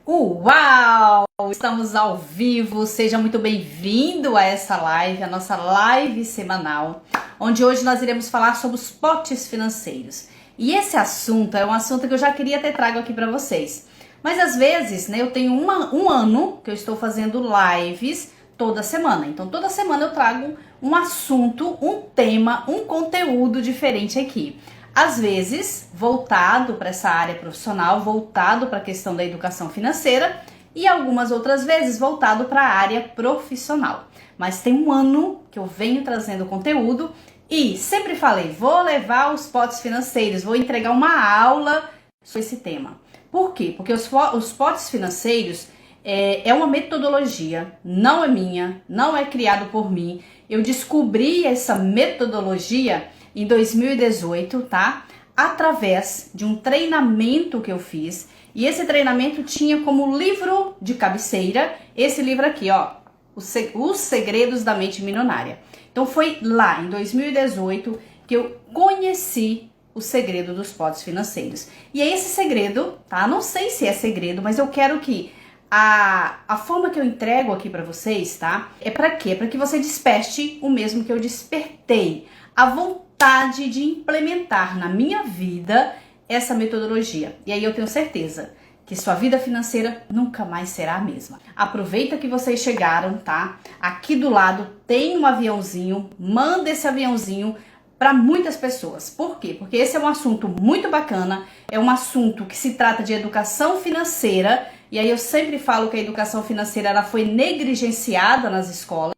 Uau! Estamos ao vivo, seja muito bem-vindo a essa live, a nossa live semanal, onde hoje nós iremos falar sobre os potes financeiros. E esse assunto é um assunto que eu já queria ter trago aqui para vocês. Mas às vezes, né, eu tenho um ano que eu estou fazendo lives toda semana. Então toda semana eu trago um assunto, um tema, um conteúdo diferente aqui. Às vezes, voltado para essa área profissional, voltado para a questão da educação financeira e algumas outras vezes voltado para a área profissional. Mas tem um ano que eu venho trazendo conteúdo e sempre falei, vou levar os potes financeiros, vou entregar uma aula sobre esse tema. Por quê? Porque os potes financeiros é uma metodologia, não é minha, não é criado por mim. Eu descobri essa metodologia em 2018, tá? Através de um treinamento que eu fiz. E esse treinamento tinha como livro de cabeceira esse livro aqui, ó, Os Segredos da Mente Milionária. Então foi lá em 2018 que eu conheci o segredo dos potes financeiros. E é esse segredo, tá? Não sei se é segredo, mas eu quero que a forma que eu entrego aqui pra vocês, tá? É pra quê? É pra que você desperte o mesmo que eu despertei. A vontade de implementar na minha vida essa metodologia. E aí eu tenho certeza que sua vida financeira nunca mais será a mesma. Aproveita que vocês chegaram, tá? Aqui do lado tem um aviãozinho, manda esse aviãozinho para muitas pessoas. Por quê? Porque esse é um assunto muito bacana, é um assunto que se trata de educação financeira, e aí eu sempre falo que a educação financeira ela foi negligenciada nas escolas,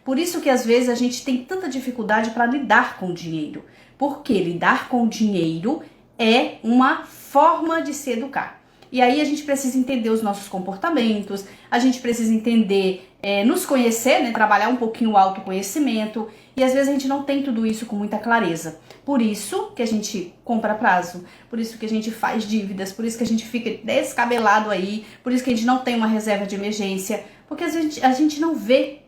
por isso que às vezes a gente tem tanta dificuldade para lidar com o dinheiro. Porque lidar com o dinheiro é uma forma de se educar. E aí a gente precisa entender os nossos comportamentos, a gente precisa entender, nos conhecer, né, trabalhar um pouquinho o autoconhecimento, e às vezes a gente não tem tudo isso com muita clareza. Por isso que a gente compra a prazo, por isso que a gente faz dívidas, por isso que a gente fica descabelado aí, por isso que a gente não tem uma reserva de emergência, porque às vezes a gente não vê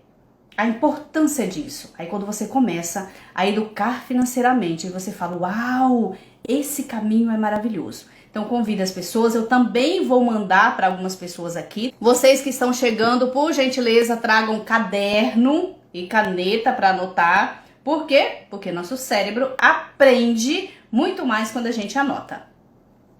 a importância disso. Aí quando você começa a educar financeiramente, aí você fala, uau, esse caminho é maravilhoso. Então convido as pessoas, eu também vou mandar para algumas pessoas aqui. Vocês que estão chegando, por gentileza, tragam caderno e caneta para anotar. Por quê? Porque nosso cérebro aprende muito mais quando a gente anota.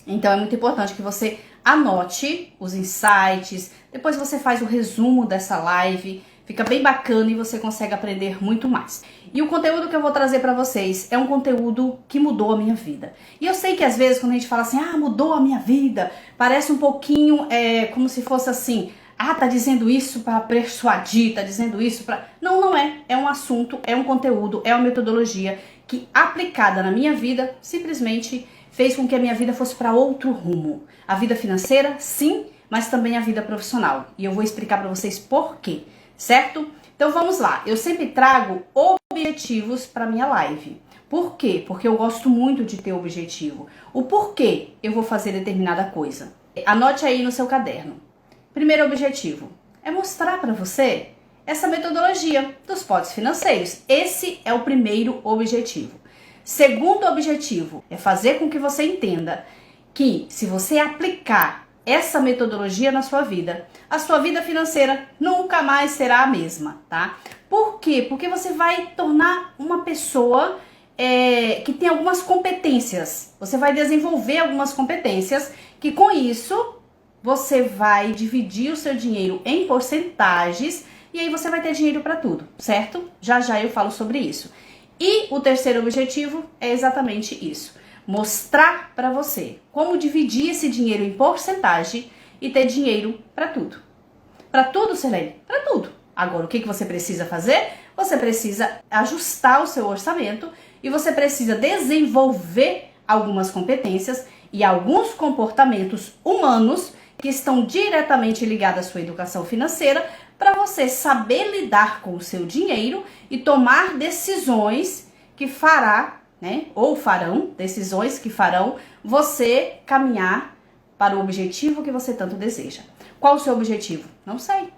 Então é muito importante que você anote os insights, depois você faz o resumo dessa live, fica bem bacana e você consegue aprender muito mais. E o conteúdo que eu vou trazer pra vocês é um conteúdo que mudou a minha vida. E eu sei que às vezes quando a gente fala assim, mudou a minha vida, parece um pouquinho como se fosse assim, tá dizendo isso pra persuadir, tá dizendo isso pra... Não, não é. É um assunto, é um conteúdo, é uma metodologia que aplicada na minha vida, simplesmente fez com que a minha vida fosse para outro rumo. A vida financeira, sim, mas também a vida profissional. E eu vou explicar para vocês por quê, certo? Então vamos lá. Eu sempre trago objetivos para minha live. Por quê? Porque eu gosto muito de ter objetivo. O porquê eu vou fazer determinada coisa. Anote aí no seu caderno. Primeiro objetivo é mostrar para você essa metodologia dos potes financeiros. Esse é o primeiro objetivo. Segundo objetivo é fazer com que você entenda que se você aplicar essa metodologia na sua vida, a sua vida financeira nunca mais será a mesma, tá? Por quê? Porque você vai tornar uma pessoa que tem algumas competências. Você vai desenvolver algumas competências que com isso você vai dividir o seu dinheiro em porcentagens e aí você vai ter dinheiro para tudo, certo? Já já eu falo sobre isso. E o terceiro objetivo é exatamente isso. Mostrar para você como dividir esse dinheiro em porcentagem e ter dinheiro para tudo. Para tudo, Sirlene? Para tudo. Agora, o que você precisa fazer? Você precisa ajustar o seu orçamento e você precisa desenvolver algumas competências e alguns comportamentos humanos que estão diretamente ligados à sua educação financeira para você saber lidar com o seu dinheiro e tomar decisões que fará, né, ou farão, decisões que farão você caminhar para o objetivo que você tanto deseja. Qual o seu objetivo? Não sei.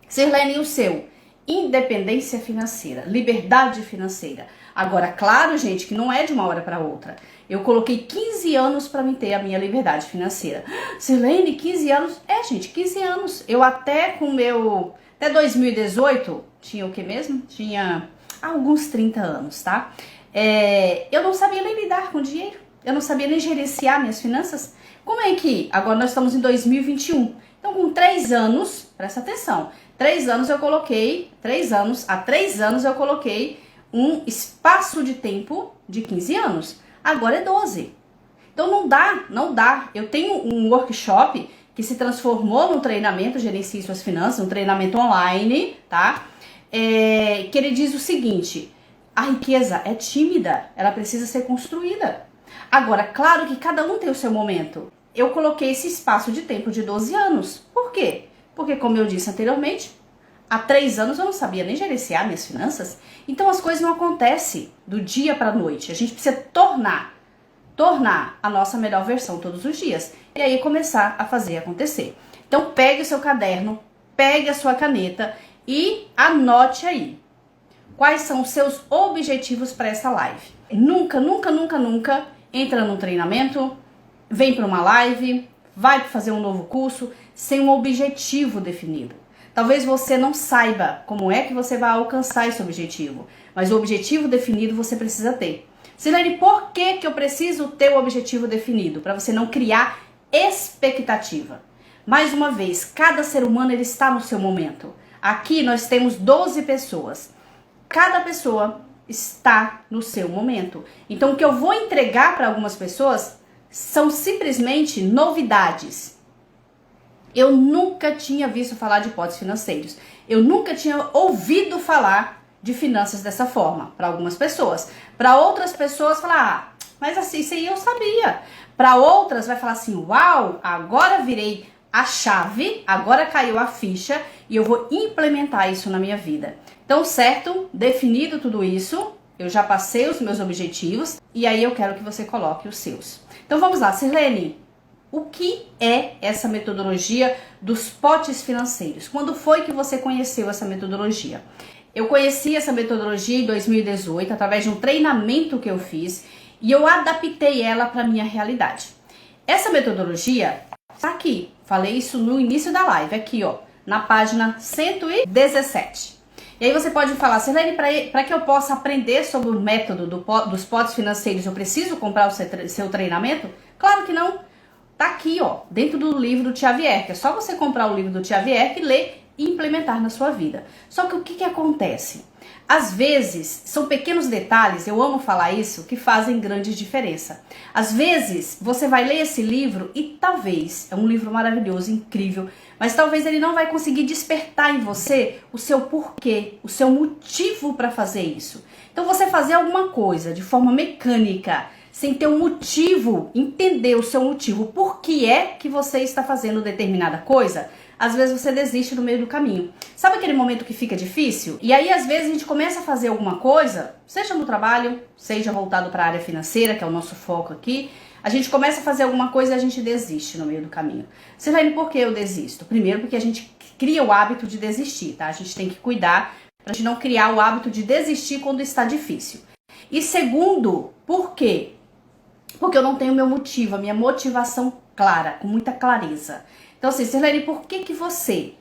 Sirlene, e o seu? independência financeira, liberdade financeira. Agora, claro, gente, que não é de uma hora para outra. Eu coloquei 15 anos para mim ter a minha liberdade financeira. Sirlene, 15 anos? É, gente, 15 anos. Eu até 2018, tinha o que mesmo? Tinha alguns 30 anos, tá? Eu não sabia nem lidar com dinheiro. Eu não sabia nem gerenciar minhas finanças. Como é que agora nós estamos em 2021? Então, com 3 anos, presta atenção, 3 anos eu coloquei, há 3 anos eu coloquei um espaço de tempo de 15 anos. Agora é 12. Então não dá. Eu tenho um workshop que se transformou num treinamento, Gerencie Suas Finanças, um treinamento online, tá? Que ele diz o seguinte: a riqueza é tímida, ela precisa ser construída. Agora, claro que cada um tem o seu momento. Eu coloquei esse espaço de tempo de 12 anos. Por quê? Porque, como eu disse anteriormente, há 3 anos eu não sabia nem gerenciar minhas finanças. Então as coisas não acontecem do dia para a noite. A gente precisa tornar a nossa melhor versão todos os dias. E aí começar a fazer acontecer. Então pegue o seu caderno, pegue a sua caneta e anote aí quais são os seus objetivos para essa live. Nunca entra num treinamento, vem para uma live, vai fazer um novo curso sem um objetivo definido. Talvez você não saiba como é que você vai alcançar esse objetivo, mas o objetivo definido você precisa ter. Sirlene, por que eu preciso ter o objetivo definido? Para você não criar expectativa. Mais uma vez, cada ser humano ele está no seu momento. Aqui nós temos 12 pessoas. Cada pessoa está no seu momento. Então o que eu vou entregar para algumas pessoas são simplesmente novidades. Eu nunca tinha visto falar de potes financeiros. Eu nunca tinha ouvido falar de finanças dessa forma. Para algumas pessoas. Para outras pessoas, falar, mas assim, isso aí eu sabia. Para outras, vai falar assim, uau, agora virei a chave, agora caiu a ficha e eu vou implementar isso na minha vida. Então, certo, definido tudo isso, eu já passei os meus objetivos e aí eu quero que você coloque os seus. Então, vamos lá, Sirlene. O que é essa metodologia dos potes financeiros? Quando foi que você conheceu essa metodologia? Eu conheci essa metodologia em 2018 através de um treinamento que eu fiz e eu adaptei ela para a minha realidade. Essa metodologia está aqui, falei isso no início da live, aqui ó, na página 117. E aí você pode falar, Sirlene, para que eu possa aprender sobre o método dos potes financeiros, eu preciso comprar o seu treinamento? Claro que não. Tá aqui, ó, dentro do livro do Tia Vierck. É só você comprar o livro do Tia Vierck, ler e implementar na sua vida. Só que o que acontece? Às vezes, são pequenos detalhes, eu amo falar isso, que fazem grande diferença. Às vezes, você vai ler esse livro e talvez, é um livro maravilhoso, incrível, mas talvez ele não vai conseguir despertar em você o seu porquê, o seu motivo para fazer isso. Então, você fazer alguma coisa de forma mecânica, sem ter um motivo, entender o seu motivo, por que é que você está fazendo determinada coisa, às vezes você desiste no meio do caminho. Sabe aquele momento que fica difícil? E aí, às vezes, a gente começa a fazer alguma coisa, seja no trabalho, seja voltado para a área financeira, que é o nosso foco aqui, a gente começa a fazer alguma coisa e a gente desiste no meio do caminho. Sirlene, por que eu desisto? Primeiro, porque a gente cria o hábito de desistir, tá? A gente tem que cuidar para a gente não criar o hábito de desistir quando está difícil. E segundo, por quê? Porque eu não tenho meu motivo, a minha motivação clara, com muita clareza. Então, assim, Sirlene, por que você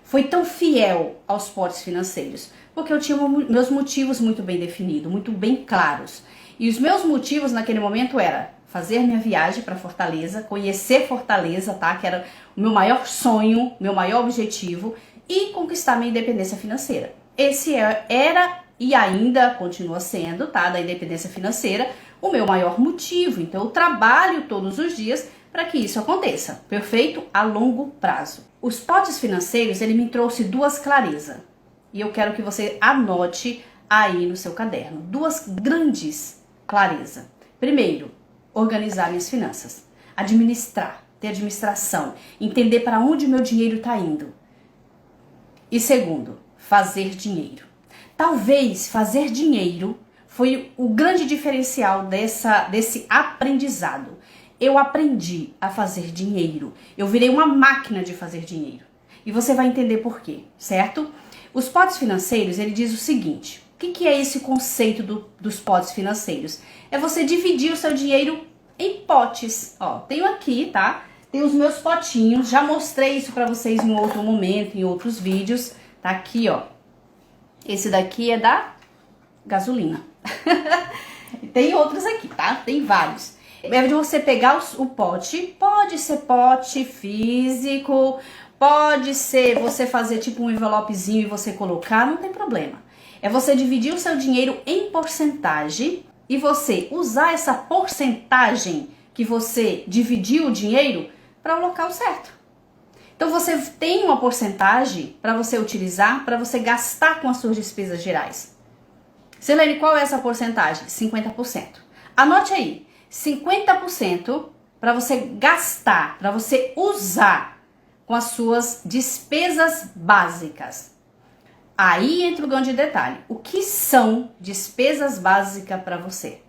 foi tão fiel aos potes financeiros? Porque eu tinha meus motivos muito bem definidos, muito bem claros. E os meus motivos naquele momento era fazer minha viagem para Fortaleza, conhecer Fortaleza, tá? Que era o meu maior sonho, meu maior objetivo, e conquistar minha independência financeira. Esse era e ainda continua sendo, tá? Da independência financeira, o meu maior motivo. Então, eu trabalho todos os dias para que isso aconteça, perfeito? A longo prazo. Os potes financeiros, ele me trouxe 2 clarezas. E eu quero que você anote aí no seu caderno. 2 grandes clarezas. Primeiro, organizar minhas finanças. Administrar, ter administração. Entender para onde meu dinheiro está indo. E segundo, fazer dinheiro. Talvez fazer dinheiro foi o grande diferencial desse aprendizado. Eu aprendi a fazer dinheiro. Eu virei uma máquina de fazer dinheiro. E você vai entender por quê, certo? Os potes financeiros, ele diz o seguinte: o que é esse conceito dos potes financeiros? É você dividir o seu dinheiro em potes. Ó, tenho aqui, tá? Tem os meus potinhos, já mostrei isso pra vocês em outro momento, em outros vídeos. Tá aqui, ó. Esse daqui é da gasolina. Tem outros aqui, tá? Tem vários. É de você pegar o pote, pode ser pote físico, pode ser você fazer tipo um envelopezinho e você colocar, não tem problema. É você dividir o seu dinheiro em porcentagem e você usar essa porcentagem que você dividiu o dinheiro para o local certo. Então você tem uma porcentagem para você utilizar, para você gastar com as suas despesas gerais. Selene, qual é essa porcentagem? 50%. Anote aí, 50% para você gastar, para você usar com as suas despesas básicas. Aí entra o grande detalhe. O que são despesas básicas para você?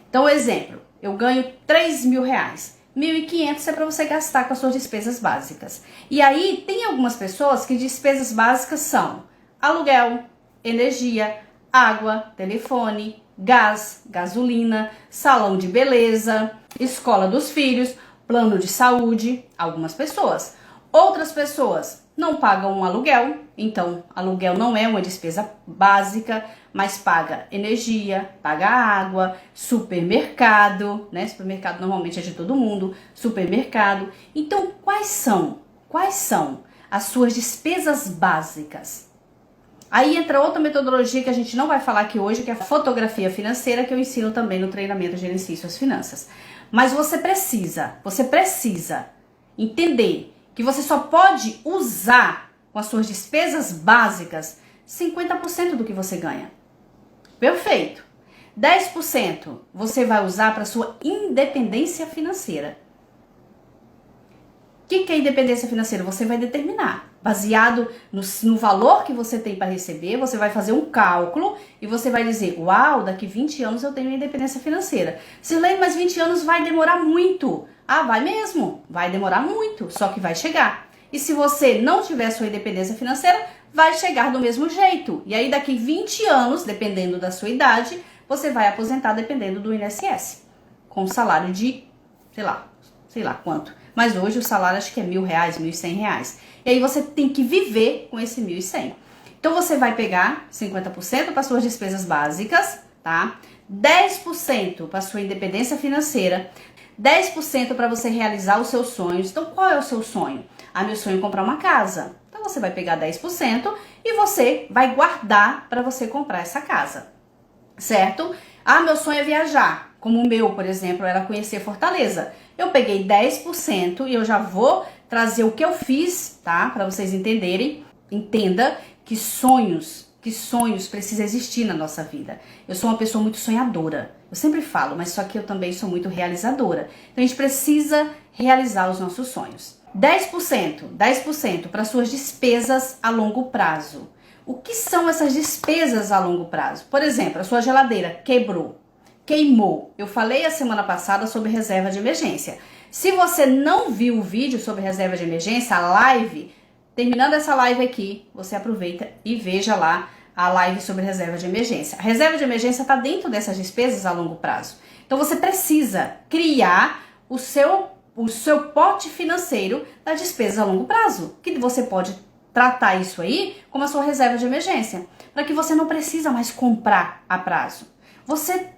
Então, exemplo, eu ganho R$3.000. R$1.500 é para você gastar com as suas despesas básicas. E aí tem algumas pessoas que despesas básicas são aluguel, energia, água, telefone, gás, gasolina, salão de beleza, escola dos filhos, plano de saúde, algumas pessoas. Outras pessoas não pagam um aluguel, então aluguel não é uma despesa básica, mas paga energia, paga água, supermercado, né? Supermercado normalmente é de todo mundo, supermercado. Então, quais são as suas despesas básicas? Aí entra outra metodologia que a gente não vai falar aqui hoje, que é a fotografia financeira, que eu ensino também no treinamento Gerencie Suas Finanças. Mas você precisa entender que você só pode usar com as suas despesas básicas 50% do que você ganha. Perfeito. 10% você vai usar para sua independência financeira. O que é independência financeira? Você vai determinar. Baseado no valor que você tem para receber, você vai fazer um cálculo e você vai dizer, uau, daqui 20 anos eu tenho independência financeira. Sirlene, mas 20 anos vai demorar muito. Ah, vai mesmo, vai demorar muito, só que vai chegar. E se você não tiver sua independência financeira, vai chegar do mesmo jeito. E aí daqui 20 anos, dependendo da sua idade, você vai aposentar dependendo do INSS. Com um salário de, sei lá quanto. Mas hoje o salário acho que é R$1.000, R$1.100. E aí você tem que viver com esse 1.100. Então você vai pegar 50% para suas despesas básicas, tá? 10% para sua independência financeira, 10% para você realizar os seus sonhos. Então qual é o seu sonho? Ah, meu sonho é comprar uma casa. Então você vai pegar 10% e você vai guardar para você comprar essa casa, certo? Ah, meu sonho é viajar. Como o meu, por exemplo, era conhecer Fortaleza. Eu peguei 10% e eu já vou trazer o que eu fiz, tá? Para vocês entenderem. Entenda que sonhos precisam existir na nossa vida. Eu sou uma pessoa muito sonhadora. Eu sempre falo, mas só que eu também sou muito realizadora. Então a gente precisa realizar os nossos sonhos. 10% para suas despesas a longo prazo. O que são essas despesas a longo prazo? Por exemplo, a sua geladeira queimou. Eu falei a semana passada sobre reserva de emergência. Se você não viu o vídeo sobre reserva de emergência, a live, terminando essa live aqui, você aproveita e veja lá a live sobre reserva de emergência. A reserva de emergência está dentro dessas despesas a longo prazo. Então você precisa criar o seu pote financeiro das despesas a longo prazo, que você pode tratar isso aí como a sua reserva de emergência, para que você não precisa mais comprar a prazo. Você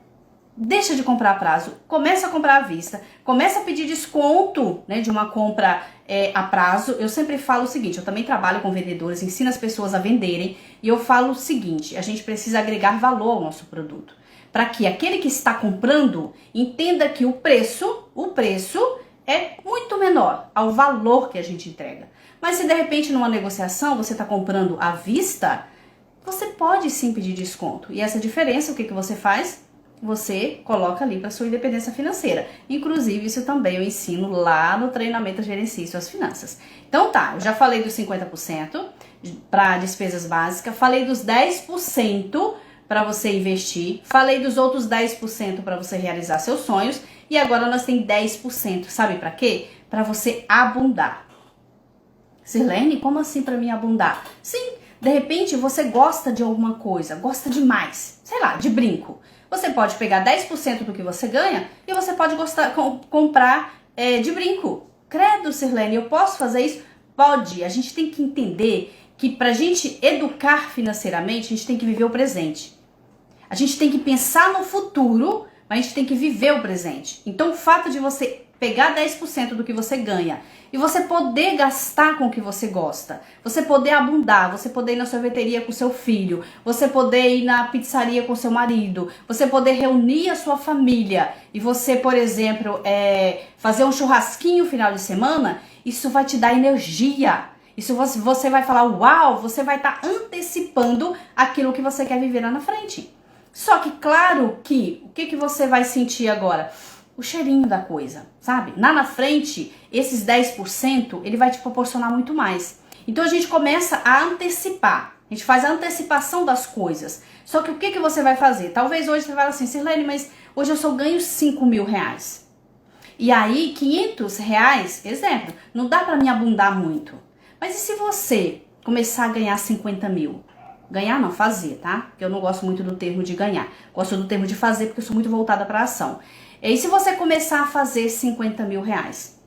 deixa de comprar a prazo, começa a comprar à vista, começa a pedir desconto, né, de uma compra a prazo. Eu sempre falo o seguinte, eu também trabalho com vendedores, ensino as pessoas a venderem, e eu falo o seguinte, a gente precisa agregar valor ao nosso produto, para que aquele que está comprando entenda que o preço é muito menor ao valor que a gente entrega. Mas se de repente numa negociação você está comprando à vista, você pode sim pedir desconto. E essa diferença, o que você faz? Você coloca ali para sua independência financeira. Inclusive, isso também eu ensino lá no treinamento Gerencie Suas Finanças. Então tá, eu já falei dos 50% para despesas básicas, falei dos 10% para você investir, falei dos outros 10% para você realizar seus sonhos, e agora nós temos 10%, sabe para quê? Para você abundar. Sirlene, como assim para mim abundar? Sim, De repente você gosta de alguma coisa, gosta demais, sei lá, de brinco. Você pode pegar 10% do que você ganha e você pode comprar de brinco. Credo, Sirlene, eu posso fazer isso? Pode. A gente tem que entender que pra gente educar financeiramente, a gente tem que viver o presente. A gente tem que pensar no futuro, mas a gente tem que viver o presente. Então o fato de você pegar 10% do que você ganha e você poder gastar com o que você gosta, você poder abundar, você poder ir na sorveteria com seu filho, você poder ir na pizzaria com seu marido, você poder reunir a sua família e você, por exemplo, fazer um churrasquinho no final de semana, isso vai te dar energia. Isso você vai falar, uau, você vai estar antecipando aquilo que você quer viver lá na frente. Só que claro que, o que você vai sentir agora? O cheirinho da coisa, sabe? Lá na frente, esses 10%, ele vai te proporcionar muito mais. Então a gente começa a antecipar. A gente faz a antecipação das coisas. Só que o que você vai fazer? Talvez hoje você fale assim, Sirlene, mas hoje eu só ganho 5 mil reais. E aí, 500 reais, exemplo, não dá pra me abundar muito. Mas e se você começar a ganhar 50 mil? Ganhar não, fazer, tá? Porque eu não gosto muito do termo de ganhar. Gosto do termo de fazer porque eu sou muito voltada pra ação. E se você começar a fazer 50 mil reais,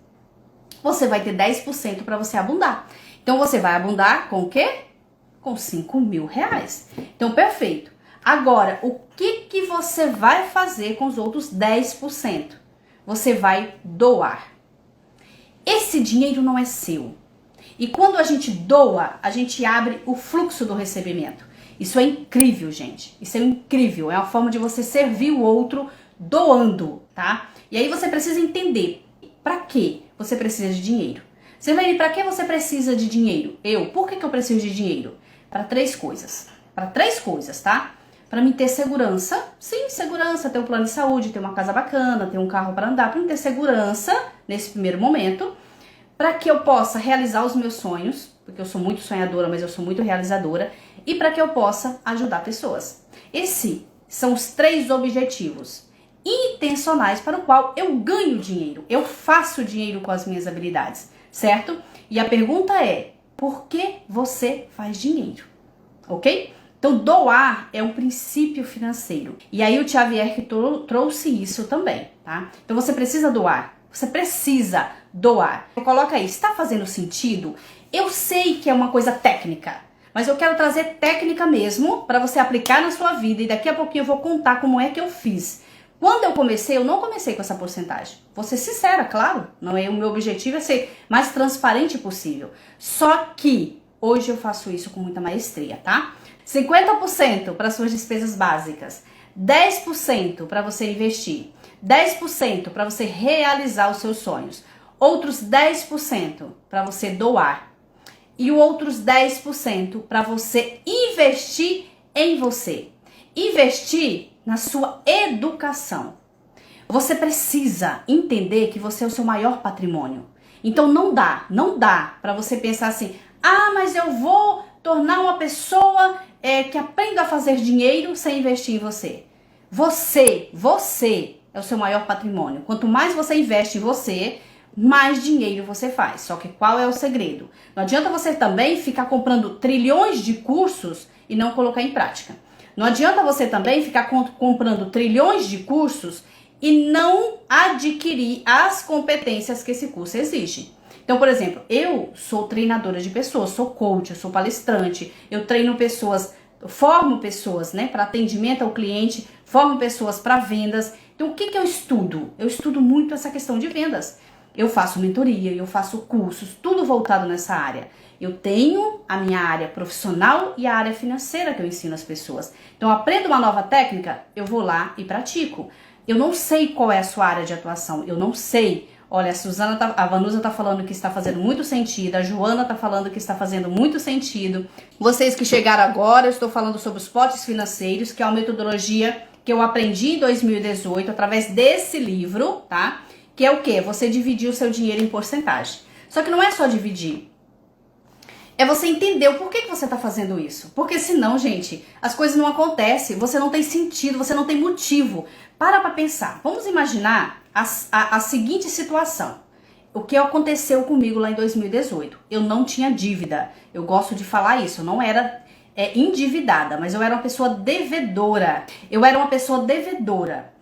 você vai ter 10% para você abundar. Então você vai abundar com o quê? Com 5 mil reais. Então perfeito. Agora, o que você vai fazer com os outros 10%? Você vai doar. Esse dinheiro não é seu. E quando a gente doa, a gente abre o fluxo do recebimento. Isso é incrível, gente. Isso é incrível. É uma forma de você servir o outro doando, tá? E aí você precisa entender para que você precisa de dinheiro. Sirlene, para que você precisa de dinheiro? Por que eu preciso de dinheiro? Para 3 coisas. Para 3 coisas, tá? Para me ter segurança. Sim, segurança, ter um plano de saúde, ter uma casa bacana, ter um carro para andar, para me ter segurança nesse primeiro momento, para que eu possa realizar os meus sonhos, porque eu sou muito sonhadora, mas eu sou muito realizadora, e para que eu possa ajudar pessoas. Esses são os 3 objetivos intencionais para o qual eu ganho dinheiro, eu faço dinheiro com as minhas habilidades, certo? E a pergunta é, por que você faz dinheiro? Ok? Então doar é um princípio financeiro. E aí o Xavier que trouxe isso também, tá? Então você precisa doar, você precisa doar. Coloca aí, está fazendo sentido? Eu sei que é uma coisa técnica, mas eu quero trazer técnica mesmo para você aplicar na sua vida e daqui a pouquinho eu vou contar como é que eu fiz. Quando eu comecei, eu não comecei com essa porcentagem. Vou ser sincera, claro. Não é o meu objetivo é ser mais transparente possível. Só que hoje eu faço isso com muita maestria, tá? 50% para suas despesas básicas, 10% para você investir, 10% para você realizar os seus sonhos, outros 10% para você doar e outros 10% para você investir em você. Investir na sua educação. Você precisa entender que você é o seu maior patrimônio. Então não dá para você pensar assim, mas eu vou tornar uma pessoa que aprenda a fazer dinheiro sem investir em você. Você é o seu maior patrimônio. Quanto mais você investe em você, mais dinheiro você faz. Só que qual é o segredo? Não adianta você também ficar comprando trilhões de cursos e não colocar em prática. Não adianta você também ficar comprando trilhões de cursos e não adquirir as competências que esse curso exige. Então, por exemplo, eu sou treinadora de pessoas, sou coach, eu sou palestrante, eu treino pessoas, formo pessoas, né, para atendimento ao cliente, formo pessoas para vendas. Então, o que eu estudo? Eu estudo muito essa questão de vendas. Eu faço mentoria, eu faço cursos, tudo voltado nessa área. Eu tenho a minha área profissional e a área financeira que eu ensino as pessoas. Então, eu aprendo uma nova técnica, eu vou lá e pratico. Eu não sei qual é a sua área de atuação, eu não sei. Olha, a Vanusa tá falando que está fazendo muito sentido, a Joana tá falando que está fazendo muito sentido. Vocês que chegaram agora, eu estou falando sobre os potes financeiros, que é uma metodologia que eu aprendi em 2018 através desse livro, tá? Que é o quê? Você dividir o seu dinheiro em porcentagem. Só que não é só dividir. É você entender o porquê que você está fazendo isso. Porque senão, gente, as coisas não acontecem, você não tem sentido, você não tem motivo. Para pensar. Vamos imaginar a seguinte situação. o que aconteceu comigo lá em 2018? Eu não tinha dívida. Eu gosto de falar isso. Eu não era endividada, mas eu era uma pessoa devedora. Eu era uma pessoa devedora.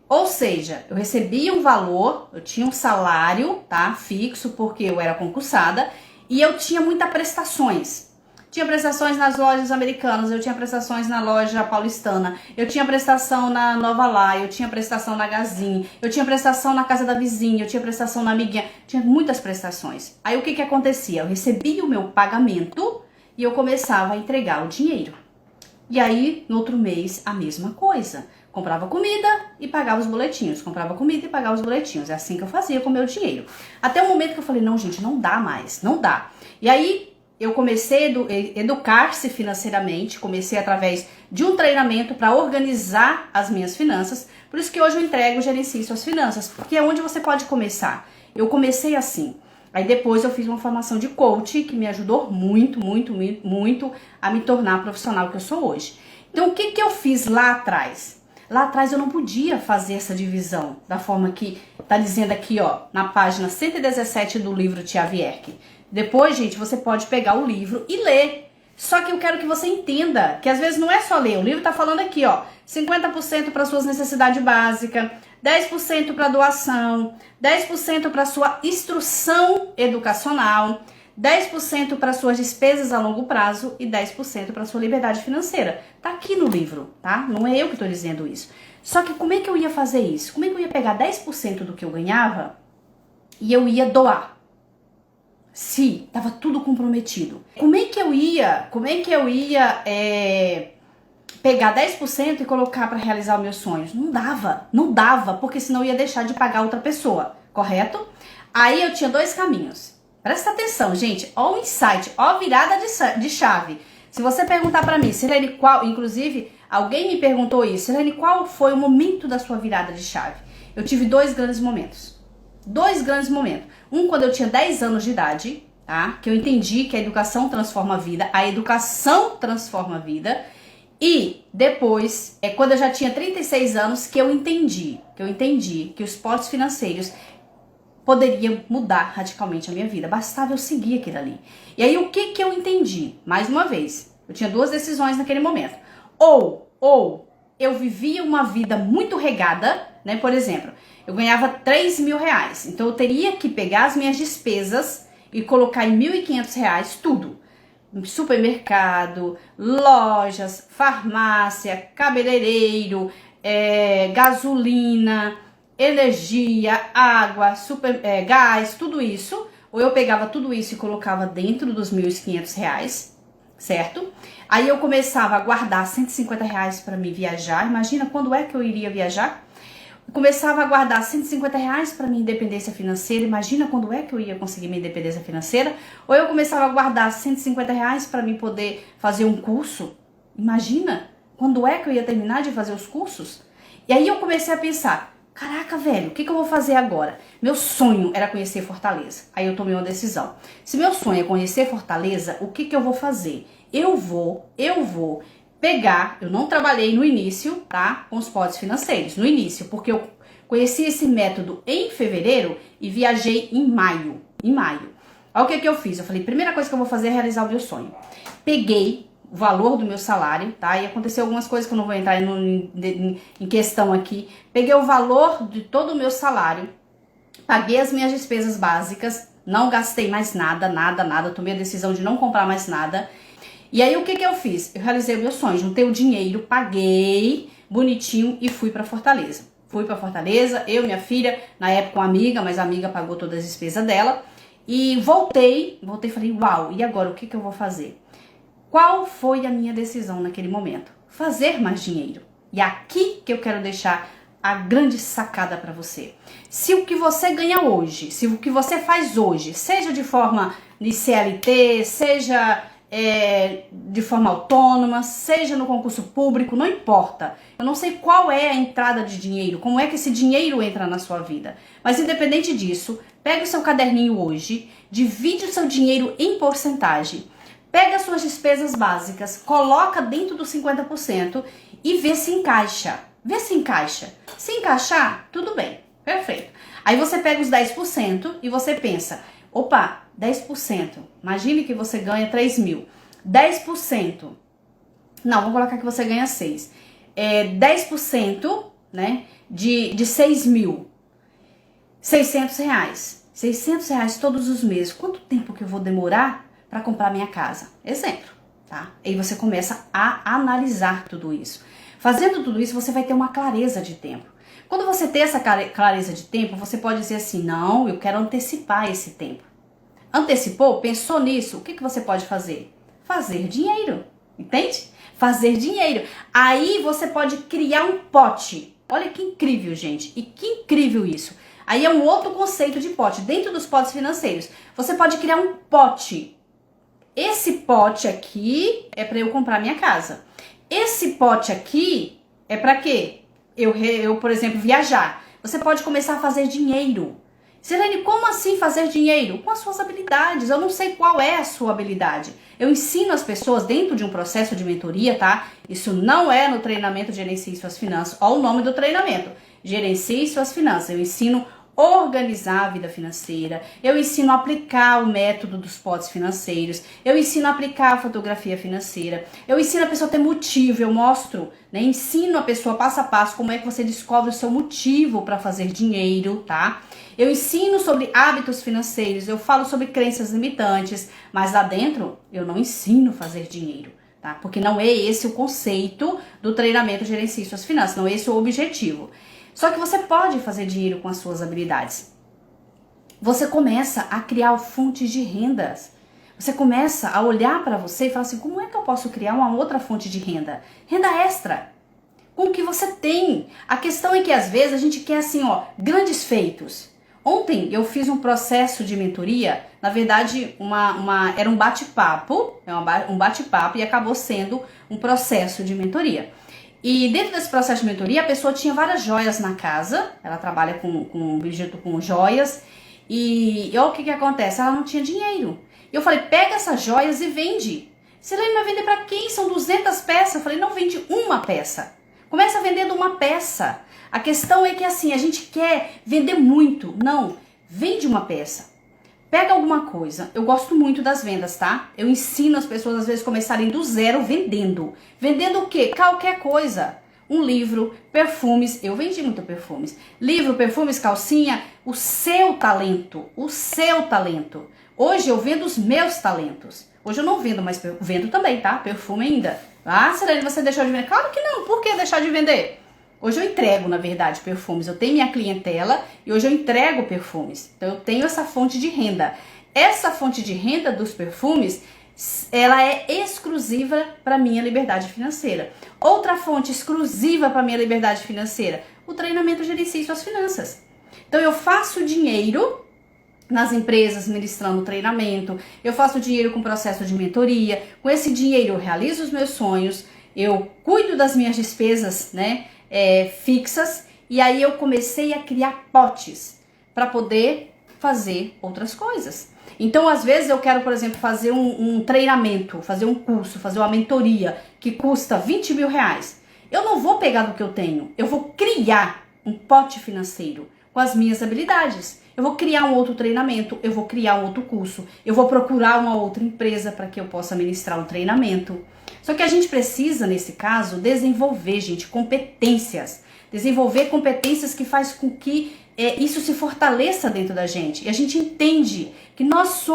Ou seja, eu recebia um valor, eu tinha um salário, tá, fixo, porque eu era concursada, e eu tinha muitas prestações. Tinha prestações nas lojas americanas, eu tinha prestações na loja paulistana, eu tinha prestação na Nova Lá, eu tinha prestação na Gazin, eu tinha prestação na casa da vizinha, eu tinha prestação na amiguinha, tinha muitas prestações. Aí o que acontecia? Eu recebia o meu pagamento e eu começava a entregar o dinheiro. E aí, no outro mês, a mesma coisa. Comprava comida e pagava os boletinhos. Comprava comida e pagava os boletinhos. É assim que eu fazia com o meu dinheiro. Até o momento que eu falei, não, gente, não dá mais, não dá. E aí, eu comecei a educar-se financeiramente. Comecei através de um treinamento para organizar as minhas finanças. Por isso que hoje eu entrego e gerencio suas finanças. Porque é onde você pode começar. Eu comecei assim. Aí depois eu fiz uma formação de coach que me ajudou muito, muito, muito, muito a me tornar a profissional que eu sou hoje. Então o que eu fiz lá atrás? Lá atrás eu não podia fazer essa divisão da forma que tá dizendo aqui, ó, na página 117 do livro Tia Wierck. Depois, gente, você pode pegar o livro e ler. Só que eu quero que você entenda que às vezes não é só ler. O livro tá falando aqui, ó, 50% para suas necessidades básicas, 10% para doação, 10% para sua instrução educacional, 10% para suas despesas a longo prazo e 10% para sua liberdade financeira. Tá aqui no livro, tá? Não é eu que estou dizendo isso. Só que como é que eu ia fazer isso? Como é que eu ia pegar 10% do que eu ganhava e eu ia doar? Se tava tudo comprometido. Como é que eu ia pegar 10% e colocar para realizar os meus sonhos? Não dava, porque senão eu ia deixar de pagar outra pessoa, correto? Aí eu tinha dois caminhos. Presta atenção, gente, ó o insight, ó a virada de chave. Se você perguntar para mim, Sirlene, qual, inclusive, alguém me perguntou isso, Sirlene, qual foi o momento da sua virada de chave? Eu tive dois grandes momentos. Um quando eu tinha 10 anos de idade, tá? Que eu entendi que a educação transforma a vida, E depois, quando eu já tinha 36 anos, que eu entendi que os potes financeiros poderiam mudar radicalmente a minha vida. Bastava eu seguir aquilo ali. E aí, o que eu entendi? Mais uma vez, eu tinha duas decisões naquele momento. Ou eu vivia uma vida muito regada, né? Por exemplo, eu ganhava 3 mil reais. Então, eu teria que pegar as minhas despesas e colocar em 1.500 reais tudo. Supermercado, lojas, farmácia, cabeleireiro, gasolina, energia, água, gás, tudo isso. Ou eu pegava tudo isso e colocava dentro dos 1.500 reais, certo? Aí eu começava a guardar 150 reais para me viajar. Imagina quando é que eu iria viajar? Começava a guardar 150 reais para minha independência financeira. Imagina quando é que eu ia conseguir minha independência financeira. Ou eu começava a guardar 150 reais para mim poder fazer um curso. Imagina quando é que eu ia terminar de fazer os cursos. E aí eu comecei a pensar, caraca, velho, o que eu vou fazer agora? Meu sonho era conhecer Fortaleza. Aí eu tomei uma decisão. Se meu sonho é conhecer Fortaleza, o que eu vou fazer? Eu vou pegar, eu não trabalhei no início, tá? Com os potes financeiros, no início, porque eu conheci esse método em fevereiro e viajei em maio. Olha o que eu fiz. Eu falei, primeira coisa que eu vou fazer é realizar o meu sonho. Peguei o valor do meu salário, tá? E aconteceu algumas coisas que eu não vou entrar em questão aqui. Peguei o valor de todo o meu salário, paguei as minhas despesas básicas, não gastei mais nada, tomei a decisão de não comprar mais nada. E aí o que eu fiz? Eu realizei o meu sonho, juntei o dinheiro, paguei bonitinho e fui pra Fortaleza. Fui pra Fortaleza, eu e minha filha, na época uma amiga, mas a amiga pagou todas as despesas dela. E voltei e falei, uau, e agora o que eu vou fazer? Qual foi a minha decisão naquele momento? Fazer mais dinheiro. E aqui que eu quero deixar a grande sacada para você. Se o que você ganha hoje, se o que você faz hoje, seja de forma de CLT, seja de forma autônoma, seja no concurso público, não importa. Eu não sei qual é a entrada de dinheiro, como é que esse dinheiro entra na sua vida. Mas independente disso, pega o seu caderninho hoje, divide o seu dinheiro em porcentagem, pega as suas despesas básicas, coloca dentro dos 50% e vê se encaixa. Se encaixar, tudo bem, perfeito. Aí você pega os 10% e você pensa, opa, 10%, imagine que você ganha 3 mil. 10%, não, vamos colocar que você ganha 6. 10%, né, de 6 mil, 600 reais. 600 reais todos os meses. Quanto tempo que eu vou demorar para comprar minha casa? Exemplo, tá? Aí você começa a analisar tudo isso. Fazendo tudo isso, você vai ter uma clareza de tempo. Quando você tem essa clareza de tempo, você pode dizer assim, não, eu quero antecipar esse tempo. Antecipou? Pensou nisso? O que você pode fazer? Fazer dinheiro, entende? Fazer dinheiro. Aí você pode criar um pote. Olha que incrível, gente. E que incrível isso. Aí é um outro conceito de pote. Dentro dos potes financeiros, você pode criar um pote. Esse pote aqui é para eu comprar minha casa. Esse pote aqui é para quê? Eu, por exemplo, viajar. Você pode começar a fazer dinheiro. Sirlene, como assim fazer dinheiro? Com as suas habilidades. Eu não sei qual é a sua habilidade. Eu ensino as pessoas dentro de um processo de mentoria, tá? Isso não é no treinamento Gerencie Suas Finanças. Olha o nome do treinamento. Gerencie Suas Finanças. Eu ensino organizar a vida financeira, eu ensino a aplicar o método dos potes financeiros, eu ensino a aplicar a fotografia financeira, eu ensino a pessoa a ter motivo, eu mostro, né, ensino a pessoa passo a passo como é que você descobre o seu motivo para fazer dinheiro, tá? Eu ensino sobre hábitos financeiros, eu falo sobre crenças limitantes, mas lá dentro eu não ensino a fazer dinheiro, tá? Porque não é esse o conceito do treinamento Gerencie Suas Finanças, não é esse o objetivo. Só que você pode fazer dinheiro com as suas habilidades. Você começa a criar fontes de rendas. Você começa a olhar para você e falar assim, como é que eu posso criar uma outra fonte de renda? Renda extra. Com o que você tem. A questão é que às vezes a gente quer assim, ó, grandes feitos. Ontem eu fiz um processo de mentoria, na verdade era um bate-papo, e acabou sendo um processo de mentoria. E dentro desse processo de mentoria, a pessoa tinha várias joias na casa, ela trabalha com joias, e olha o que acontece, ela não tinha dinheiro. E eu falei, pega essas joias e vende. Sirlene, vai vender para quem? São 200 peças. Eu falei, não, vende uma peça. Começa vendendo uma peça. A questão é que assim, a gente quer vender muito. Não, vende uma peça. Pega alguma coisa. Eu gosto muito das vendas, tá? Eu ensino as pessoas às vezes começarem do zero vendendo. Vendendo o quê? Qualquer coisa. Um livro, perfumes. Eu vendi muito perfumes. Livro, perfumes, calcinha. O seu talento. O seu talento. Hoje eu vendo os meus talentos. Hoje eu não vendo, mas vendo também, tá? Perfume ainda. Ah, Sirlene, você deixou de vender? Claro que não. Por que deixar de vender? Hoje eu entrego, na verdade, perfumes. Eu tenho minha clientela e hoje eu entrego perfumes. Então eu tenho essa fonte de renda. Essa fonte de renda dos perfumes, ela é exclusiva para minha liberdade financeira. Outra fonte exclusiva para minha liberdade financeira, o treinamento Gerencie Suas Finanças. Então eu faço dinheiro nas empresas ministrando treinamento, eu faço dinheiro com processo de mentoria, com esse dinheiro eu realizo os meus sonhos, eu cuido das minhas despesas, né? Fixas, e aí eu comecei a criar potes para poder fazer outras coisas. Então, às vezes eu quero, por exemplo, fazer um treinamento, fazer um curso, fazer uma mentoria que custa 20 mil reais. Eu não vou pegar do que eu tenho, eu vou criar um pote financeiro com as minhas habilidades. Eu vou criar um outro treinamento, eu vou criar um outro curso, eu vou procurar uma outra empresa para que eu possa ministrar um treinamento. Só que a gente precisa, nesse caso, desenvolver, gente, competências. Desenvolver competências que faz com que isso se fortaleça dentro da gente. E a gente entende que nós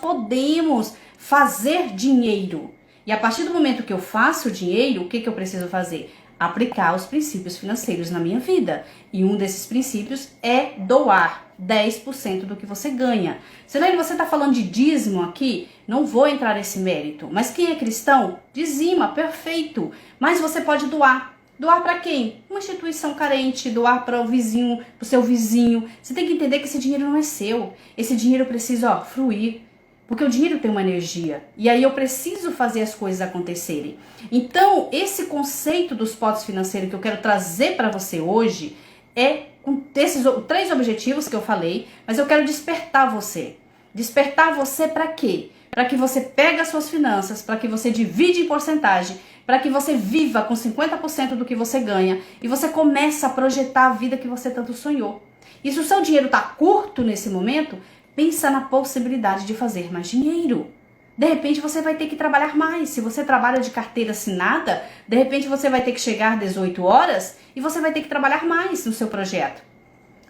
podemos fazer dinheiro. E a partir do momento que eu faço dinheiro, o que eu preciso fazer? Aplicar os princípios financeiros na minha vida. E um desses princípios é doar 10% do que você ganha. Sirlene, você está falando de dízimo aqui? Não vou entrar nesse mérito. Mas quem é cristão, dizima, perfeito. Mas você pode doar. Doar para quem? Uma instituição carente, doar para o vizinho, para o seu vizinho. Você tem que entender que esse dinheiro não é seu. Esse dinheiro precisa, fluir. Porque o dinheiro tem uma energia. E aí eu preciso fazer as coisas acontecerem. Então, esse conceito dos potes financeiros que eu quero trazer para você hoje é com esses 3 objetivos que eu falei, mas eu quero despertar você. Despertar você para quê? Para que você pegue as suas finanças, para que você divide em porcentagem, para que você viva com 50% do que você ganha e você comece a projetar a vida que você tanto sonhou. E se o seu dinheiro está curto nesse momento, pensa na possibilidade de fazer mais dinheiro. De repente você vai ter que trabalhar mais. Se você trabalha de carteira assinada, de repente você vai ter que chegar às 18 horas e você vai ter que trabalhar mais no seu projeto.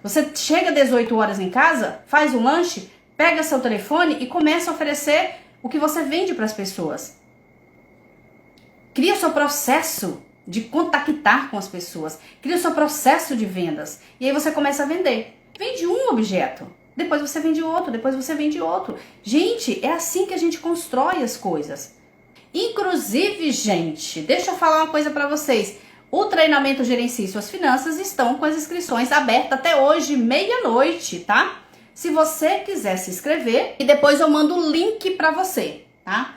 Você chega às 18 horas em casa, faz um lanche, pega seu telefone e começa a oferecer o que você vende para as pessoas. Cria seu processo de contactar com as pessoas. Cria seu processo de vendas. E aí você começa a vender. Vende um objeto. Depois você vende outro, depois você vende outro. Gente, é assim que a gente constrói as coisas. Inclusive, gente, deixa eu falar uma coisa para vocês. O treinamento Gerencie Suas Finanças estão com as inscrições abertas até hoje, meia-noite, tá? Se você quiser se inscrever, e depois eu mando o link para você, tá?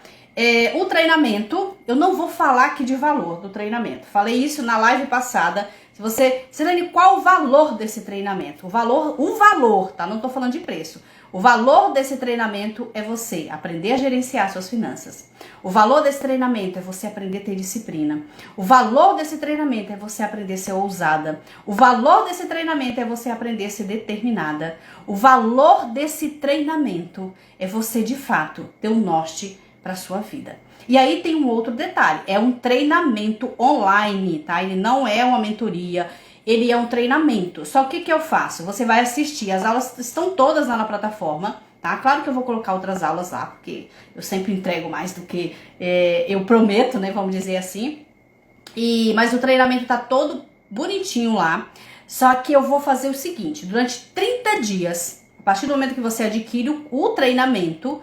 O treinamento, eu não vou falar aqui de valor do treinamento. Falei isso na live passada. Selene, qual o valor desse treinamento? O valor, tá? Não tô falando de preço. O valor desse treinamento é você aprender a gerenciar suas finanças. O valor desse treinamento é você aprender a ter disciplina. O valor desse treinamento é você aprender a ser ousada. O valor desse treinamento é você aprender a ser determinada. O valor desse treinamento é você, de fato, ter um norte para sua vida. E aí tem um outro detalhe, é um treinamento online, tá? Ele não é uma mentoria, ele é um treinamento. Só que o que eu faço? Você vai assistir, as aulas estão todas lá na plataforma, tá? Claro que eu vou colocar outras aulas lá, porque eu sempre entrego mais do que eu prometo, né? Vamos dizer assim. Mas o treinamento tá todo bonitinho lá. Só que eu vou fazer o seguinte, durante 30 dias, a partir do momento que você adquire o treinamento,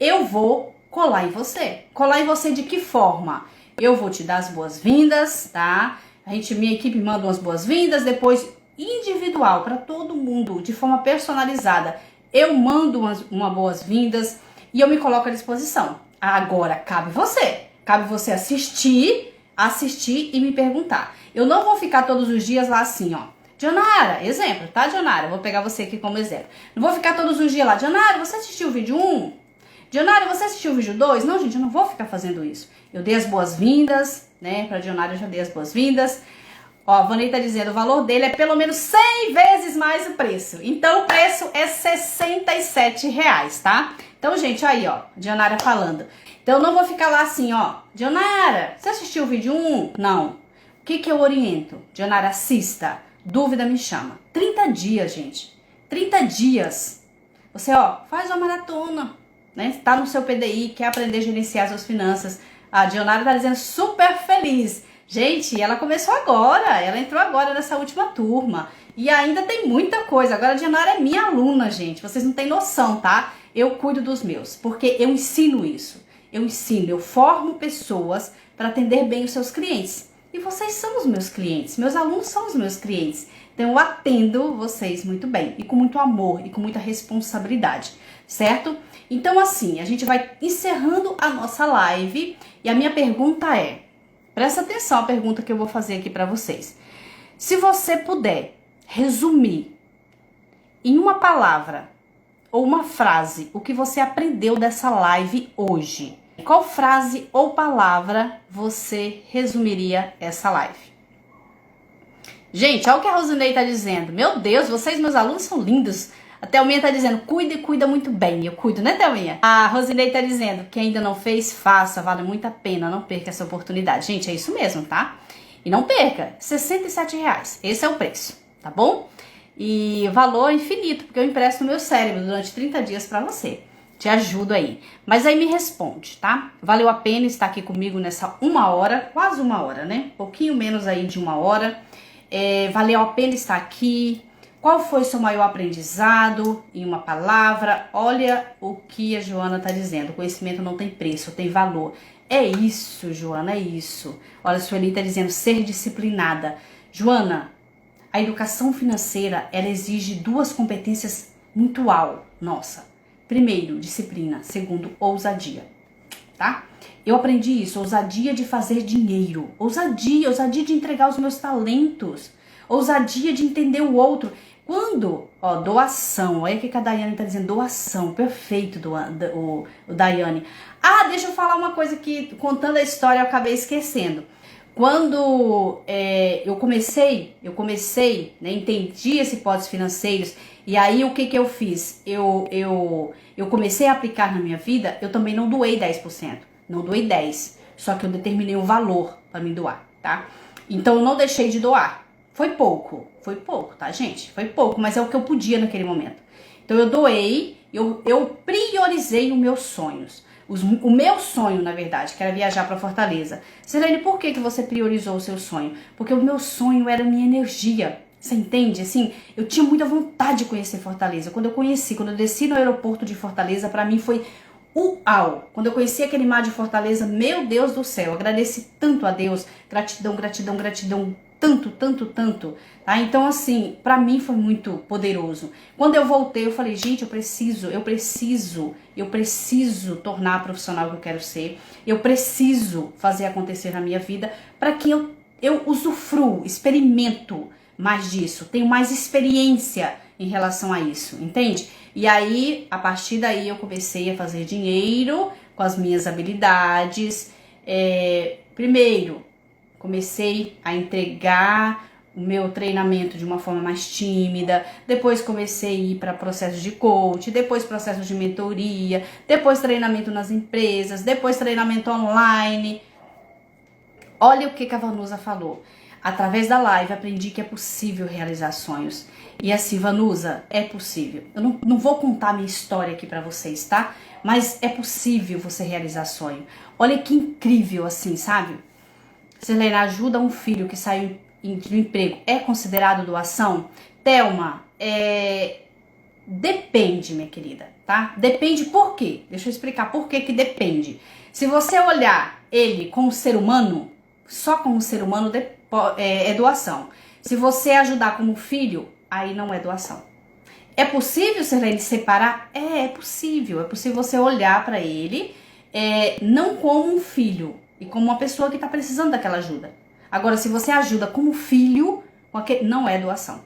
eu vou colar em você. Colar em você de que forma? Eu vou te dar as boas-vindas, tá? Minha equipe manda umas boas-vindas, depois individual para todo mundo, de forma personalizada. Eu mando uma boas-vindas e eu me coloco à disposição. Agora, cabe você assistir e me perguntar. Eu não vou ficar todos os dias lá assim, ó. Dionara, exemplo, tá, Dionara? Vou pegar você aqui como exemplo. Não vou ficar todos os dias lá. Dionara, você assistiu o vídeo 1? Dionara, você assistiu o vídeo 2? Não, gente, eu não vou ficar fazendo isso. Eu dei as boas-vindas, né? Pra Dionara eu já dei as boas-vindas. Ó, a Vanei tá dizendo, o valor dele é pelo menos 100 vezes mais o preço. Então, o preço é R$67, tá? Então, gente, aí, ó, Dionara falando. Então, eu não vou ficar lá assim, ó. Dionara, você assistiu o vídeo 1? Não. O que eu oriento? Dionara, assista. Dúvida, me chama. 30 dias, gente. 30 dias. Você, ó, faz uma maratona. Né? Tá no seu PDI, quer aprender a gerenciar suas finanças. A Dionara tá dizendo super feliz. Gente, ela começou agora, ela entrou agora nessa última turma. E ainda tem muita coisa. Agora a Dionara é minha aluna, gente. Vocês não têm noção, tá? Eu cuido dos meus, porque eu ensino isso. Eu formo pessoas para atender bem os seus clientes. E vocês são os meus clientes, meus alunos são os meus clientes. Então eu atendo vocês muito bem, e com muito amor, e com muita responsabilidade, certo? Então assim, a gente vai encerrando a nossa live, e a minha pergunta é, presta atenção à pergunta que eu vou fazer aqui para vocês. Se você puder resumir em uma palavra ou uma frase o que você aprendeu dessa live hoje, qual frase ou palavra você resumiria essa live? Gente, olha o que a Rosinei tá dizendo. Meu Deus, vocês, meus alunos, são lindos. A Thelminha tá dizendo, cuida e cuida muito bem. Eu cuido, né, Thelminha? A Rosinei tá dizendo, quem ainda não fez, faça. Vale muito a pena, não perca essa oportunidade. Gente, é isso mesmo, tá? E não perca, R$67. Esse é o preço, tá bom? E valor infinito, porque eu empresto o meu cérebro durante 30 dias pra você. Te ajudo aí. Mas aí me responde, tá? Valeu a pena estar aqui comigo nessa 1 hora, quase 1 hora, né? Pouquinho menos aí de 1 hora. Valeu a pena estar aqui. Qual foi o seu maior aprendizado? Em uma palavra, olha o que a Joana tá dizendo. O conhecimento não tem preço, tem valor. É isso, Joana, é isso. Olha, a Sueli tá dizendo ser disciplinada. Joana, a educação financeira, ela exige 2 competências muito nossa. Primeiro, disciplina. Segundo, ousadia, tá? Eu aprendi isso, ousadia de fazer dinheiro. Ousadia de entregar os meus talentos. Ousadia de entender o outro. Quando, ó, doação. Olha o que a Daiane tá dizendo, doação. Perfeito, o Daiane. Ah, deixa eu falar uma coisa que, contando a história, eu acabei esquecendo. Quando eu comecei, né, entendi esse potes financeiros, e aí o que que eu fiz? Eu comecei a aplicar na minha vida, eu também não doei 10%, não doei 10%, só que eu determinei o valor para me doar, tá? Então eu não deixei de doar. Foi pouco, tá, gente? Foi pouco, mas é o que eu podia naquele momento. Então eu doei, eu priorizei os meus sonhos. O meu sonho, na verdade, que era viajar para Fortaleza. Selene, por que você priorizou o seu sonho? Porque o meu sonho era a minha energia. Você entende? Assim, eu tinha muita vontade de conhecer Fortaleza. Quando eu desci no aeroporto de Fortaleza, para mim foi uau! Quando eu conheci aquele mar de Fortaleza, meu Deus do céu, agradeci tanto a Deus. Gratidão, gratidão, gratidão. Tanto, tanto, tanto. Tá? Então, assim, pra mim foi muito poderoso. Quando eu voltei, eu falei, gente, eu preciso tornar a profissional que eu quero ser. Eu preciso fazer acontecer na minha vida para que eu usufruo, experimento mais disso, tenho mais experiência em relação a isso, entende? E aí, a partir daí, eu comecei a fazer dinheiro com as minhas habilidades. Primeiro, comecei a entregar o meu treinamento de uma forma mais tímida, depois comecei a ir para processos de coach, depois processos de mentoria, depois treinamento nas empresas, depois treinamento online. Olha o que a Vanusa falou. Através da live aprendi que é possível realizar sonhos. E assim, Vanusa, é possível. Eu não vou contar a minha história aqui para vocês, tá? Mas é possível você realizar sonho. Olha que incrível assim, sabe? Selene, ajuda um filho que saiu do emprego é considerado doação? Thelma, depende, minha querida, tá? Depende por quê? Deixa eu explicar por que que depende. Se você olhar ele como ser humano, só como ser humano é doação. Se você ajudar como filho, aí não é doação. É possível, Selene, separar? É possível. É possível você olhar para ele não como um filho, e como uma pessoa que está precisando daquela ajuda. Agora, se você ajuda como filho, não é doação,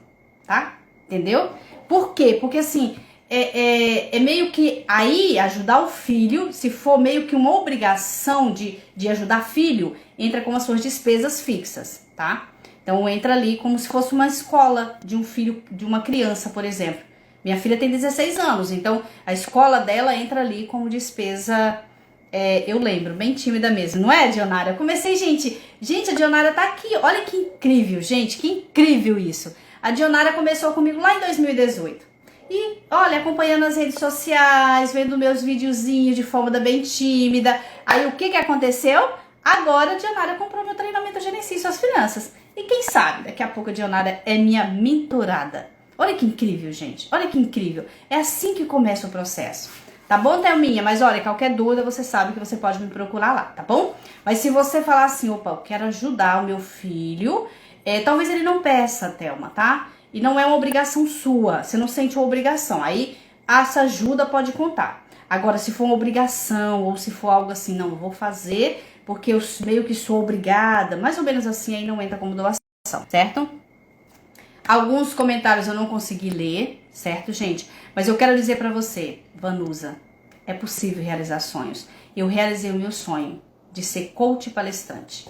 tá? Entendeu? Por quê? Porque assim, é meio que aí ajudar o filho, se for meio que uma obrigação de ajudar filho, entra com as suas despesas fixas, tá? Então entra ali como se fosse uma escola de um filho, de uma criança, por exemplo. Minha filha tem 16 anos, então a escola dela entra ali como despesa. Eu lembro, bem tímida mesmo, não é, Dionara? Eu comecei, gente, a Dionara tá aqui, olha que incrível, gente, que incrível isso. A Dionara começou comigo lá em 2018. E, olha, acompanhando as redes sociais, vendo meus videozinhos de forma bem tímida. Aí, o que aconteceu? Agora, a Dionara comprou meu treinamento Gerencie Suas Finanças. E quem sabe, daqui a pouco a Dionara é minha mentorada. Olha que incrível, gente, olha que incrível. É assim que começa o processo. Tá bom, Thelminha? Mas olha, qualquer dúvida você sabe que você pode me procurar lá, tá bom? Mas se você falar assim, opa, eu quero ajudar o meu filho, talvez ele não peça, Thelma, tá? E não é uma obrigação sua, você não sente uma obrigação. Aí, essa ajuda pode contar. Agora, se for uma obrigação ou se for algo assim, não, eu vou fazer porque eu meio que sou obrigada, mais ou menos assim, aí não entra como doação, certo? Alguns comentários eu não consegui ler, certo, gente? Mas eu quero dizer pra você, Vanusa, é possível realizar sonhos. Eu realizei o meu sonho de ser coach palestrante.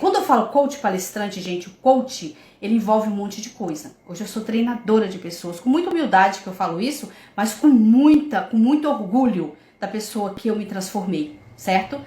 Quando eu falo coach palestrante, gente, o coach, ele envolve um monte de coisa. Hoje eu sou treinadora de pessoas, com muita humildade que eu falo isso, mas com muito orgulho da pessoa que eu me transformei, certo?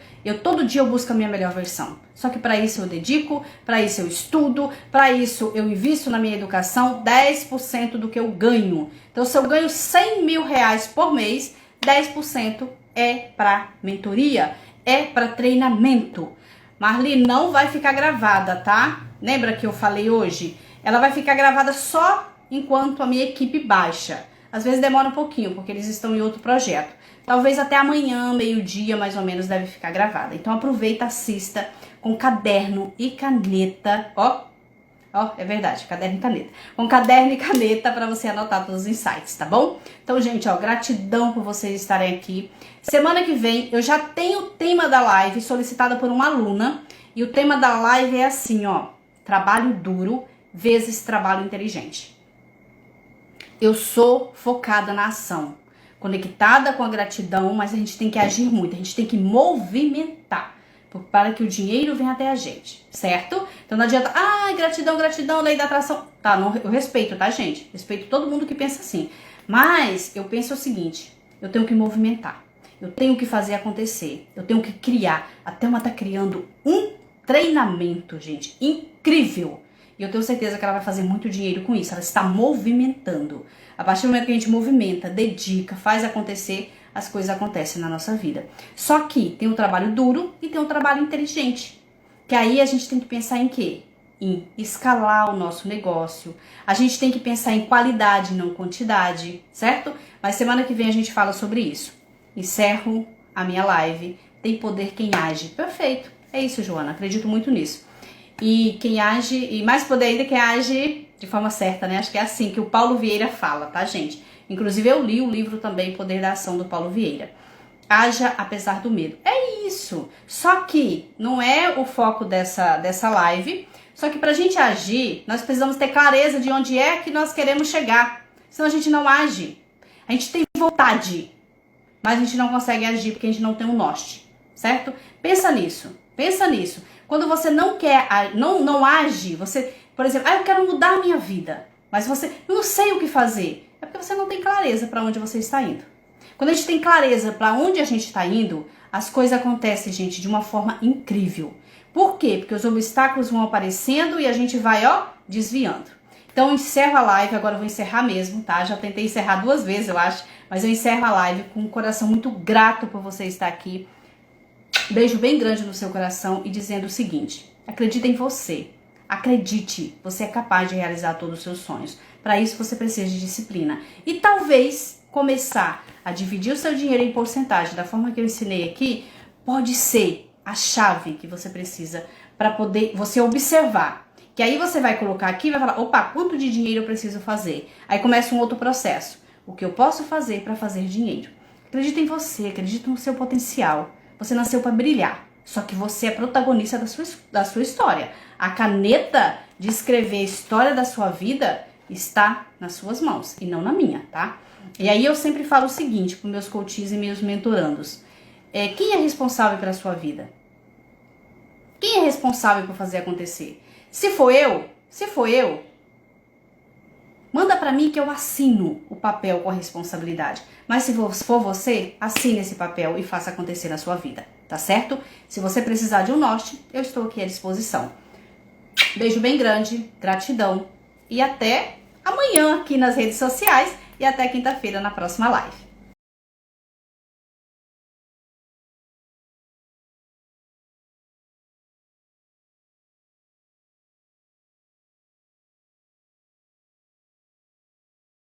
Todo dia eu busco a minha melhor versão. Só que para isso eu dedico, para isso eu estudo, para isso eu invisto na minha educação 10% do que eu ganho. Então, se eu ganho 100 mil reais por mês, 10% é para mentoria, é para treinamento. Marli, não vai ficar gravada, tá? Lembra que eu falei hoje? Ela vai ficar gravada só enquanto a minha equipe baixa. Às vezes demora um pouquinho, porque eles estão em outro projeto. Talvez até amanhã, meio-dia, mais ou menos, deve ficar gravada. Então aproveita, assista com caderno e caneta. Ó, é verdade, caderno e caneta. Com caderno e caneta para você anotar todos os insights, tá bom? Então, gente, ó, gratidão por vocês estarem aqui. Semana que vem eu já tenho o tema da live solicitada por uma aluna. E o tema da live é assim, ó. Trabalho duro vezes trabalho inteligente. Eu sou focada na ação, conectada com a gratidão, mas a gente tem que agir muito, a gente tem que movimentar. para que o dinheiro venha até a gente, certo? Então não adianta, gratidão, gratidão, lei da atração. Tá, não, eu respeito, tá, gente? Respeito todo mundo que pensa assim. Mas eu penso o seguinte, eu tenho que movimentar, eu tenho que fazer acontecer, eu tenho que criar. A Thelma tá criando um treinamento, gente, incrível. E eu tenho certeza que ela vai fazer muito dinheiro com isso. Ela está movimentando. A partir do momento que a gente movimenta, dedica, faz acontecer, as coisas acontecem na nossa vida. Só que tem um trabalho duro e tem um trabalho inteligente. Que aí a gente tem que pensar em quê? Em escalar o nosso negócio. A gente tem que pensar em qualidade, não quantidade, certo? Mas semana que vem a gente fala sobre isso. Encerro a minha live. Tem poder quem age. Perfeito. É isso, Joana. Acredito muito nisso. E quem age, e mais poder ainda quem age de forma certa, né? Acho que é assim que o Paulo Vieira fala, tá, gente? Inclusive eu li o livro também, Poder da Ação, do Paulo Vieira. Haja apesar do medo. É isso. Só que não é o foco dessa live. Só que pra gente agir, nós precisamos ter clareza de onde é que nós queremos chegar. Senão a gente não age. A gente tem vontade, mas a gente não consegue agir porque a gente não tem um norte, certo? Pensa nisso. Pensa nisso. Quando você não quer, não age, você, por exemplo, eu quero mudar a minha vida, mas eu não sei o que fazer. É porque você não tem clareza para onde você está indo. Quando a gente tem clareza para onde a gente está indo, as coisas acontecem, gente, de uma forma incrível. Por quê? Porque os obstáculos vão aparecendo e a gente vai, desviando. Então eu encerro a live, agora eu vou encerrar mesmo, tá? Já tentei encerrar 2 vezes, eu acho, mas eu encerro a live com um coração muito grato por você estar aqui. Beijo bem grande no seu coração e dizendo o seguinte: acredita em você, acredite, você é capaz de realizar todos os seus sonhos. Para isso você precisa de disciplina e talvez começar a dividir o seu dinheiro em porcentagem da forma que eu ensinei aqui pode ser a chave que você precisa para poder você observar. Que aí você vai colocar aqui e vai falar, opa, quanto de dinheiro eu preciso fazer? Aí começa um outro processo. O que eu posso fazer para fazer dinheiro? Acredita em você, acredita no seu potencial. Você nasceu para brilhar, só que você é protagonista da sua história. A caneta de escrever a história da sua vida está nas suas mãos e não na minha, tá? E aí eu sempre falo o seguinte para meus coaches e meus mentorandos. Quem é responsável pela sua vida? Quem é responsável por fazer acontecer? Se for eu, manda para mim que eu assino o papel com a responsabilidade. Mas se for você, assine esse papel e faça acontecer na sua vida, tá certo? Se você precisar de um norte, eu estou aqui à disposição. Beijo bem grande, gratidão e até amanhã aqui nas redes sociais e até quinta-feira na próxima live.